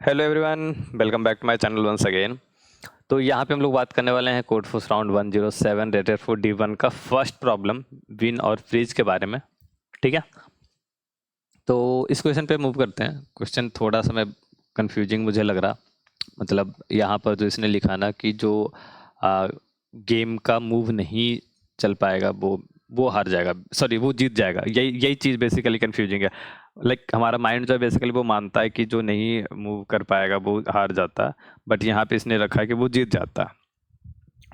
Hello everyone, welcome back to my channel once again. तो यहाँ पे हम लोग बात करने वाले हैं कोडफोर्स राउंड 107 रेटेड फॉर D1 का फर्स्ट प्रॉब्लम विन और फ्रीज के बारे में। ठीक है, तो इस क्वेश्चन पे मूव करते हैं। क्वेश्चन थोड़ा सा मैं कंफ्यूजिंग मुझे लग रहा, मतलब यहाँ पर जो इसने लिखा ना कि जो गेम का मूव नहीं चल पाएगा वो हार जाएगा, सॉरी वो जीत जाएगा। यही यही चीज़ बेसिकली कंफ्यूजिंग है। लाइक हमारा माइंड जो है बेसिकली वो मानता है कि जो नहीं मूव कर पाएगा वो हार जाता, बट यहाँ पे इसने रखा है कि वो जीत जाता।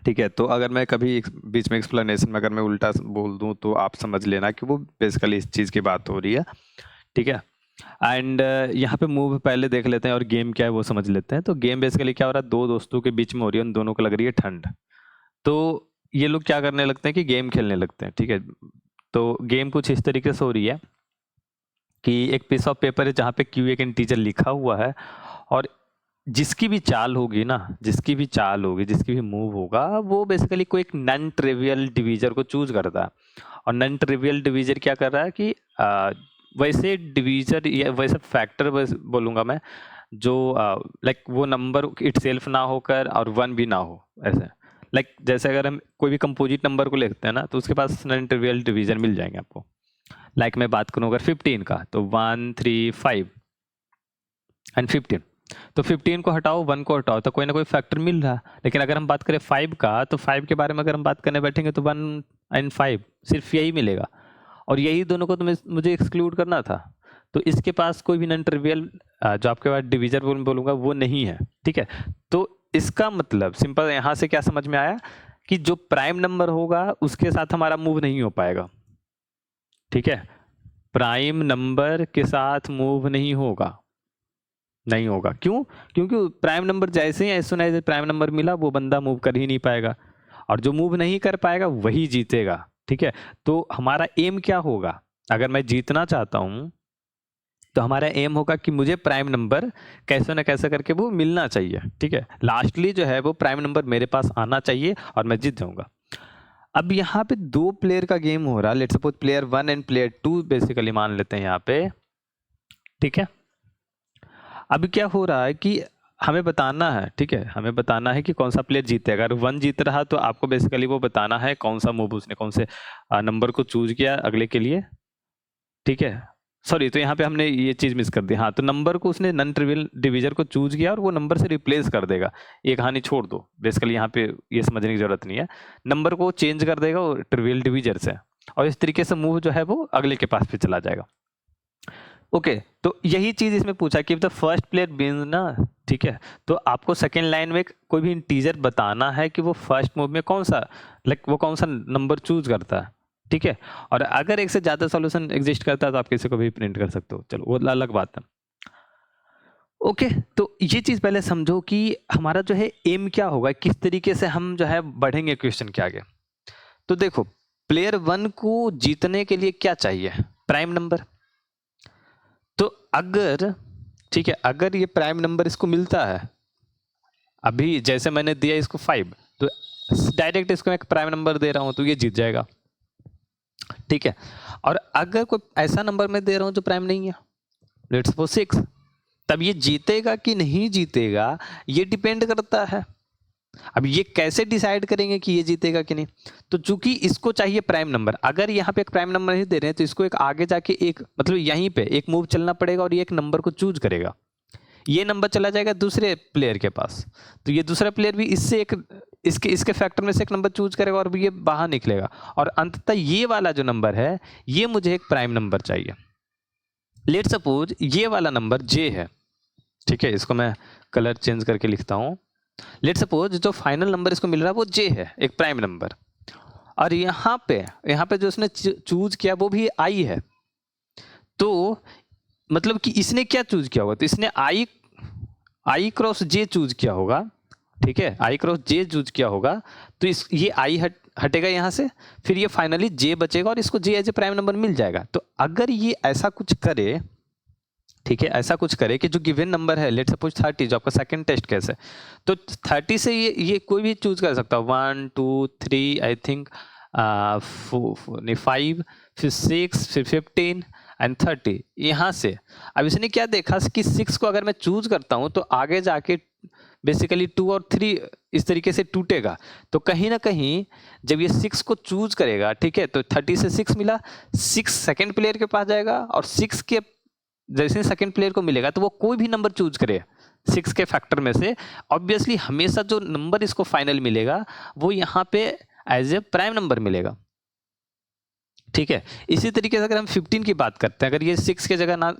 ठीक है, तो अगर मैं कभी बीच में एक्सप्लेनेशन में अगर मैं उल्टा बोल दूं तो आप समझ लेना कि वो बेसिकली इस चीज़ की बात हो रही है। ठीक है, एंड यहाँ पे मूव पहले देख लेते हैं और गेम क्या है वो समझ लेते हैं। तो गेम बेसिकली क्या हो रहा है, दो दोस्तों के बीच में हो रही है, उन दोनों को लग रही है ठंड। तो ये लोग क्या करने लगते हैं कि गेम खेलने लगते हैं। ठीक है, तो गेम कुछ इस तरीके से हो रही है कि एक पीस ऑफ पेपर है जहाँ पे क्यू एक इंटीजर लिखा हुआ है, और जिसकी भी चाल होगी ना, जिसकी भी चाल होगी, जिसकी भी मूव होगा, वो बेसिकली कोई एक नॉन ट्रिवियल डिवीजर को चूज करता है। और नॉन ट्रिवियल डिवीजर क्या कर रहा है कि वैसे डिवीजर या वैसे फैक्टर बोलूँगा मैं, जो लाइक वो नंबर इटसेल्फ ना होकर और वन भी ना हो, ऐसे लाइक जैसे अगर हम कोई भी कंपोजिट नंबर को लिखते हैं ना, तो उसके पास नॉन ट्रिवियल डिवीजर मिल जाएंगे आपको। लाइक मैं बात करूँ अगर 15 का, तो 1 3 5 एंड 15। तो 15 को हटाओ, 1 को हटाओ, तो कोई ना कोई फैक्टर मिल रहा। लेकिन अगर हम बात करें 5 का, तो 5 के बारे में अगर हम बात करने बैठेंगे तो 1 एंड 5 सिर्फ यही मिलेगा, और यही दोनों को तो मुझे एक्सक्लूड करना था। तो इसके पास कोई भी नॉन ट्रिवियल जो आपके पास डिवीजर बोलूंगा वो नहीं है। ठीक है, तो इसका मतलब सिंपल यहाँ से क्या समझ में आया कि जो प्राइम नंबर होगा उसके साथ हमारा मूव नहीं हो पाएगा। ठीक है, प्राइम नंबर के साथ मूव नहीं होगा, नहीं होगा। क्यों? क्योंकि प्राइम नंबर जैसे ही as soon as prime number मिला वो बंदा मूव कर ही नहीं पाएगा, और जो मूव नहीं कर पाएगा वही जीतेगा। ठीक है, तो हमारा एम क्या होगा? अगर मैं जीतना चाहता हूं तो हमारा एम होगा कि मुझे प्राइम नंबर कैसे ना कैसे करके वो मिलना चाहिए। ठीक है, लास्टली जो है वो प्राइम नंबर मेरे पास आना चाहिए और मैं जीत जाऊंगा। अब यहाँ पे दो प्लेयर का गेम हो रहा है, let's suppose player 1 and player 2 basically मान लेते हैं यहाँ पे। ठीक है, अभी क्या हो रहा है कि हमें बताना है, ठीक है, हमें बताना है कि कौन सा प्लेयर जीतेगा। अगर 1 जीत रहा तो आपको बेसिकली वो बताना है कौन सा मूव उसने कौन से नंबर को चूज किया अगले के लिए। ठीक है, सॉरी, तो यहाँ पे हमने ये चीज मिस कर दी। हाँ, तो नंबर को उसने नॉन ट्रिवियल डिवीजर को चूज किया और वो नंबर से रिप्लेस कर देगा। ये कहानी छोड़ दो, बेसिकली यहाँ पे ये समझने की जरूरत नहीं है। नंबर को चेंज कर देगा वो ट्रिवियल डिवीजर से, और इस तरीके से मूव जो है वो अगले के पास पे चला जाएगा। ओके, तो यही चीज इसमें पूछा कि द फर्स्ट प्लेयर विन्स ना। ठीक है, तो आपको सेकेंड लाइन में कोई भी इंटीजर बताना है कि वो फर्स्ट मूव में कौन सा, लाइक वो कौन सा नंबर चूज करता है। ठीक है, और अगर एक से ज्यादा सॉल्यूशन एग्जिस्ट करता है तो आप किसी को भी प्रिंट कर सकते हो, चलो वो अलग बात है। ओके, तो ये चीज पहले समझो कि हमारा जो है एम क्या होगा, किस तरीके से हम जो है बढ़ेंगे क्वेश्चन के आगे। तो देखो, प्लेयर 1 को जीतने के लिए क्या चाहिए? Prime number. तो अगर, ठीक है, अगर ये प्राइम नंबर इसको मिलता है, अभी जैसे मैंने दिया इसको 5, तो डायरेक्ट इसको मैं प्राइम नंबर दे रहा हूं तो ये जीत जाएगा। ठीक है, और अगर कोई ऐसा नंबर मैं दे रहा हूं जो प्राइम नहीं है, लेट्स सपोज 6, तब ये जीतेगा कि नहीं जीतेगा ये डिपेंड करता है। अब ये कैसे डिसाइड करेंगे कि ये जीतेगा कि नहीं? तो चूंकि इसको चाहिए प्राइम नंबर, अगर यहाँ पे एक प्राइम नंबर नहीं दे रहे हैं तो इसको एक आगे जाके एक मतलब यहीं पे एक मूव चलना पड़ेगा और ये एक नंबर को चूज करेगा। ये नंबर चला जाएगा दूसरे प्लेयर के पास, तो ये दूसरा प्लेयर भी इससे एक इसके इसके फैक्टर में से एक नंबर चूज करेगा और ये बाहर निकलेगा, और अंततः ये वाला जो नंबर है ये मुझे एक प्राइम नंबर चाहिए। लेट सपोज ये वाला नंबर जे है। ठीक है, इसको मैं कलर चेंज करके लिखता हूँ। लेट सपोज जो फाइनल नंबर इसको मिल रहा है वो जे है, एक प्राइम नंबर, और यहाँ पे जो उसने चूज किया वो भी आई है। तो मतलब कि इसने क्या चूज किया होगा? तो इसने आई क्रॉस जे चूज किया होगा। ठीक है, आई क्रॉस जे चूज किया होगा, तो इस ये आई हटेगा यहाँ से, फिर ये फाइनली जे बचेगा और इसको जे एज ए प्राइम नंबर मिल जाएगा। तो अगर ये ऐसा कुछ करे, ठीक है, ऐसा कुछ करे कि जो गिवन नंबर है, लेट सपोज 30, जो आपका सेकंड टेस्ट केस है, तो 30 से ये कोई भी चूज कर सकता है, 1 2 3 आई थिंक 5, फिर 6, फिर 15, एंड 30 यहाँ से। अब इसने क्या देखा कि 6 को अगर मैं चूज करता हूँ तो आगे जाके बेसिकली 2 और 3 इस तरीके से टूटेगा। तो कहीं ना कहीं जब ये 6 को चूज करेगा, ठीक है, तो 30 से 6 मिला, 6 सेकेंड प्लेयर के पास जाएगा और 6 के जैसे सेकेंड प्लेयर को मिलेगा तो वो कोई भी नंबर चूज करे 6 के फैक्टर में से, ऑब्वियसली हमेशा जो नंबर इसको फाइनल मिलेगा वो यहाँ पे एज ए प्राइम नंबर मिलेगा, ठीक है। इसी तरीके से अगर हम 15 की बात करते हैं, अगर ये 6 के जगह ना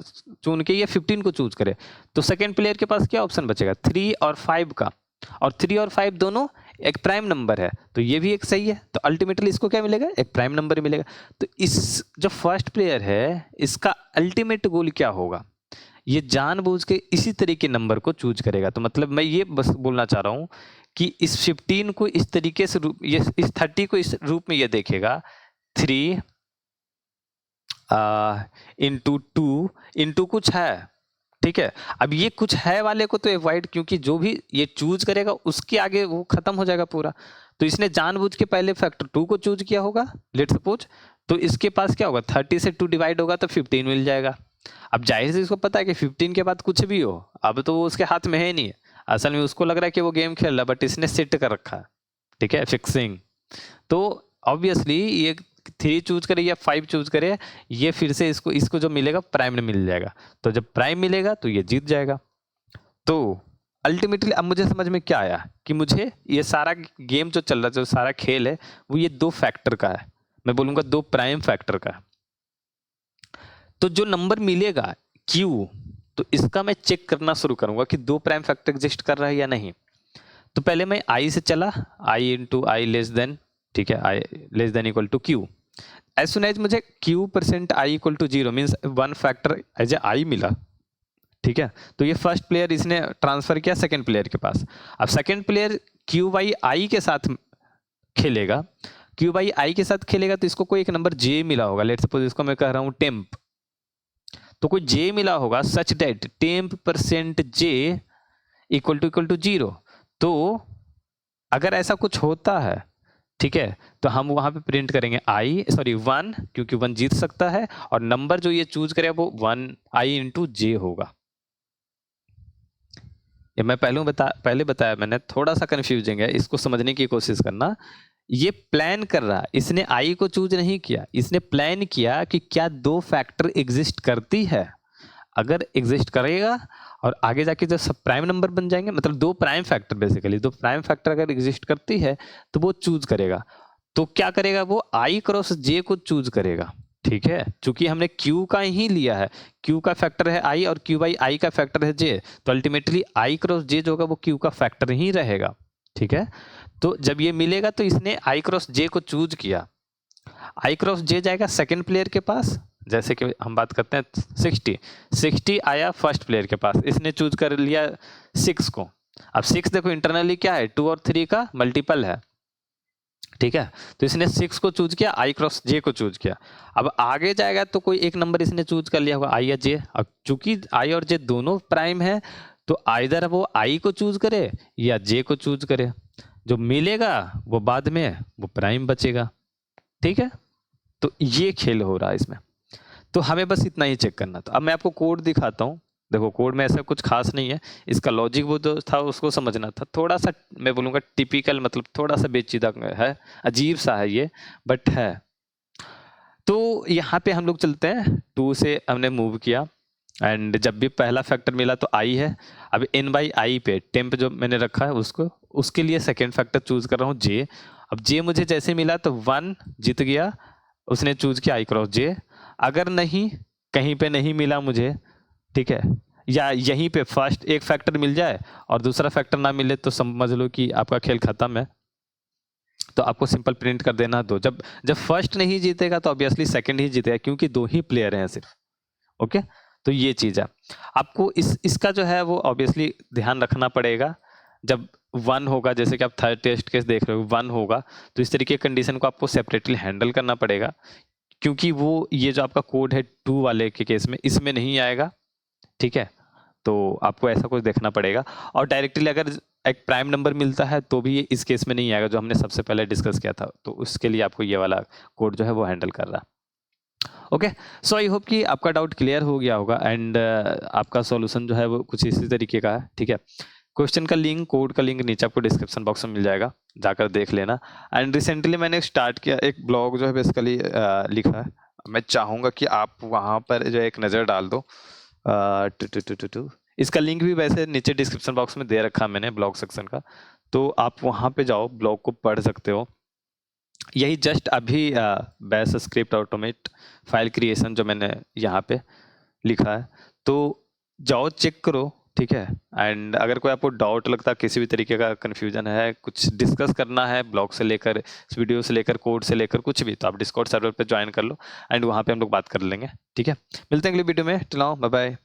चुन के ये 15 को चूज करे तो सेकेंड प्लेयर के पास क्या ऑप्शन बचेगा, 3 और 5 का, और 3 और 5 दोनों एक प्राइम नंबर है, तो ये भी एक सही है, तो अल्टीमेटली इसको क्या मिलेगा, एक प्राइम नंबर मिलेगा। तो इस जो फर्स्ट प्लेयर है इसका अल्टीमेट गोल क्या होगा, ये जानबूझ के इसी तरह के नंबर को चूज करेगा। तो मतलब मैं ये बस बोलना चाह रहा हूँ कि इस 15 को इस तरीके से ये इस 30 को इस रूप में ये देखेगा, 3 इंटू 2 इंटू कुछ है, ठीक है। अब ये कुछ है वाले को तो अवॉइड, क्योंकि जो भी ये चूज करेगा उसके आगे वो खत्म हो जाएगा पूरा। तो इसने जानबूझ के पहले फैक्टर 2 को चूज किया होगा, लेट्स सपोज, तो इसके पास क्या होगा, 30 से 2 डिवाइड होगा तो 15 मिल जाएगा। अब जाहिर से इसको पता है कि 15 के बाद कुछ भी हो, अब तो वो उसके हाथ में है नहीं, असल में उसको लग रहा है कि वो गेम खेल रहा है, बट इसने सेट कर रखा है, ठीक है, फिक्सिंग। तो ऑब्वियसली ये 3 चूज करे या 5 चूज करे, ये फिर से इसको जो मिलेगा प्राइम में मिल जाएगा। तो जब प्राइम मिलेगा तो ये जीत जाएगा। तो अल्टीमेटली अब मुझे समझ में क्या आया कि मुझे ये सारा गेम जो चल रहा है, जो सारा खेल है, वो ये 2 फैक्टर का है, मैं बोलूंगा 2 प्राइम फैक्टर का है। तो जो नंबर मिलेगा Q, तो इसका मैं चेक करना शुरू करूंगा कि 2 प्राइम फैक्टर एग्जिस्ट कर रहा है या नहीं। तो पहले मैं I से चला, I into I less than, ठीक है, I less than equal to Q। As soon as मुझे Q% I equal to 0 means 1 factor as a I मिला, ठीक है। तो ये फर्स्ट प्लेयर इसने ट्रांसफर किया सेकंड प्लेयर के पास। अब सेकंड प्लेयर Q/I के साथ खेलेगा, Q/I के साथ खेलेगा तो इसको कोई एक नंबर J मिला होगा, लेट्स सपोज इसको मैं कह रहा हूँ टेम्प, तो कोई J मिला होगा such that temp% J equal to 0। तो अगर ऐसा कुछ होता है, ठीक है, तो हम वहां पे प्रिंट करेंगे 1, क्योंकि 1 जीत सकता है, और नंबर जो ये चूज करेगा वो 1I इंटू J होगा। ये मैं पहले बताया मैंने, थोड़ा सा कंफ्यूजिंग है, इसको समझने की कोशिश करना। ये प्लान कर रहा, इसने I को चूज नहीं किया, इसने प्लान किया कि क्या 2 फैक्टर एग्जिस्ट करती है, अगर एग्जिस्ट करेगा और आगे जाके जब सब प्राइम नंबर बन जाएंगे, मतलब 2 prime factor, basically 2 prime factor अगर एग्जिस्ट करती है तो वो चूज करेगा। तो क्या करेगा, वो I क्रॉस J को चूज करेगा, ठीक है, चूंकि हमने Q का ही लिया है, Q का फैक्टर है I और Q/I का फैक्टर है J, तो अल्टीमेटली I क्रॉस J जो होगा वो Q का फैक्टर ही रहेगा, ठीक है। तो जब ये मिलेगा तो इसने I क्रॉस J को चूज किया, I क्रॉस J जाएगा सेकेंड प्लेयर के पास, जैसे कि हम बात करते हैं 60 आया फर्स्ट प्लेयर के पास, इसने चूज कर लिया 6 को। अब 6 देखो इंटरनली क्या है, 2 और 3 का मल्टीपल है, ठीक है, तो इसने 6 को चूज किया, I क्रॉस J को चूज किया। अब आगे जाएगा तो कोई एक नंबर इसने चूज कर लिया होगा, I या J। अब चूंकि I और J दोनों प्राइम है तो आइदर वो I को चूज करे या J को चूज करे, जो मिलेगा वो बाद में वो प्राइम बचेगा, ठीक है। तो ये खेल हो रहा है इसमें, तो हमें बस इतना ही चेक करना था। अब मैं आपको कोड दिखाता हूँ, देखो कोड में ऐसा कुछ खास नहीं है, इसका लॉजिक वो जो था उसको समझना था, थोड़ा सा मैं बोलूँगा टिपिकल, मतलब थोड़ा सा बेचीदा है, अजीब सा है ये, बट है। तो यहाँ पे हम लोग चलते हैं, 2 से हमने मूव किया, एंड जब भी पहला फैक्टर मिला तो I है। अब N/I पे टेम्प जो मैंने रखा है उसके लिए सेकेंड फैक्टर चूज कर रहा हूँ J। अब J मुझे जैसे मिला तो 1 जीत गया, उसने चूज किया I क्रॉस J। अगर नहीं, कहीं पे नहीं मिला मुझे, ठीक है, या यहीं पे फर्स्ट एक फैक्टर मिल जाए और दूसरा फैक्टर ना मिले तो समझ लो कि आपका खेल खत्म है, तो आपको सिंपल प्रिंट कर देना 2। जब फर्स्ट नहीं जीतेगा तो ऑब्वियसली सेकंड ही जीतेगा, क्योंकि 2 ही प्लेयर हैं सिर्फ, ओके। तो ये चीज है, आपको इसका जो है वो ऑब्वियसली ध्यान रखना पड़ेगा। जब 1 होगा, जैसे कि आप थर्ड टेस्ट केस देख रहे हो 1 होगा, तो इस तरीके की कंडीशन को आपको सेपरेटली हैंडल करना पड़ेगा, क्योंकि वो ये जो आपका कोड है 2 वाले के केस में इसमें नहीं आएगा, ठीक है। तो आपको ऐसा कुछ देखना पड़ेगा, और डायरेक्टली अगर एक प्राइम नंबर मिलता है तो भी इस केस में नहीं आएगा, जो हमने सबसे पहले डिस्कस किया था, तो उसके लिए आपको ये वाला कोड जो है वो हैंडल कर रहा है। ओके, सो आई होप कि आपका डाउट क्लियर हो गया होगा एंड आपका सॉल्यूशन जो है वो कुछ इसी तरीके का है, ठीक है। क्वेश्चन का लिंक, कोड का लिंक नीचे आपको डिस्क्रिप्शन बॉक्स में मिल जाएगा, जाकर देख लेना। एंड रिसेंटली मैंने स्टार्ट किया एक ब्लॉग जो है बेसिकली लिखा है, मैं चाहूँगा कि आप वहाँ पर जो एक नज़र डाल दो। इसका लिंक भी वैसे नीचे डिस्क्रिप्शन बॉक्स में दे रखा मैंने ब्लॉग सेक्शन का, तो आप वहाँ पे जाओ, ब्लॉग को पढ़ सकते हो। यही जस्ट अभी bash script automate file creation जो मैंने यहाँ पे लिखा है, तो जाओ चेक करो, ठीक है। एंड अगर कोई आपको डाउट लगता है, किसी भी तरीके का कन्फ्यूजन है, कुछ डिस्कस करना है ब्लॉग से लेकर, इस वीडियो से लेकर, कोड से लेकर कुछ भी, तो आप डिस्कॉर्ड सर्वर पे ज्वाइन कर लो एंड वहाँ पे हम लोग बात कर लेंगे, ठीक है। मिलते हैं अगली वीडियो में, टिल नाउ बाय बाय।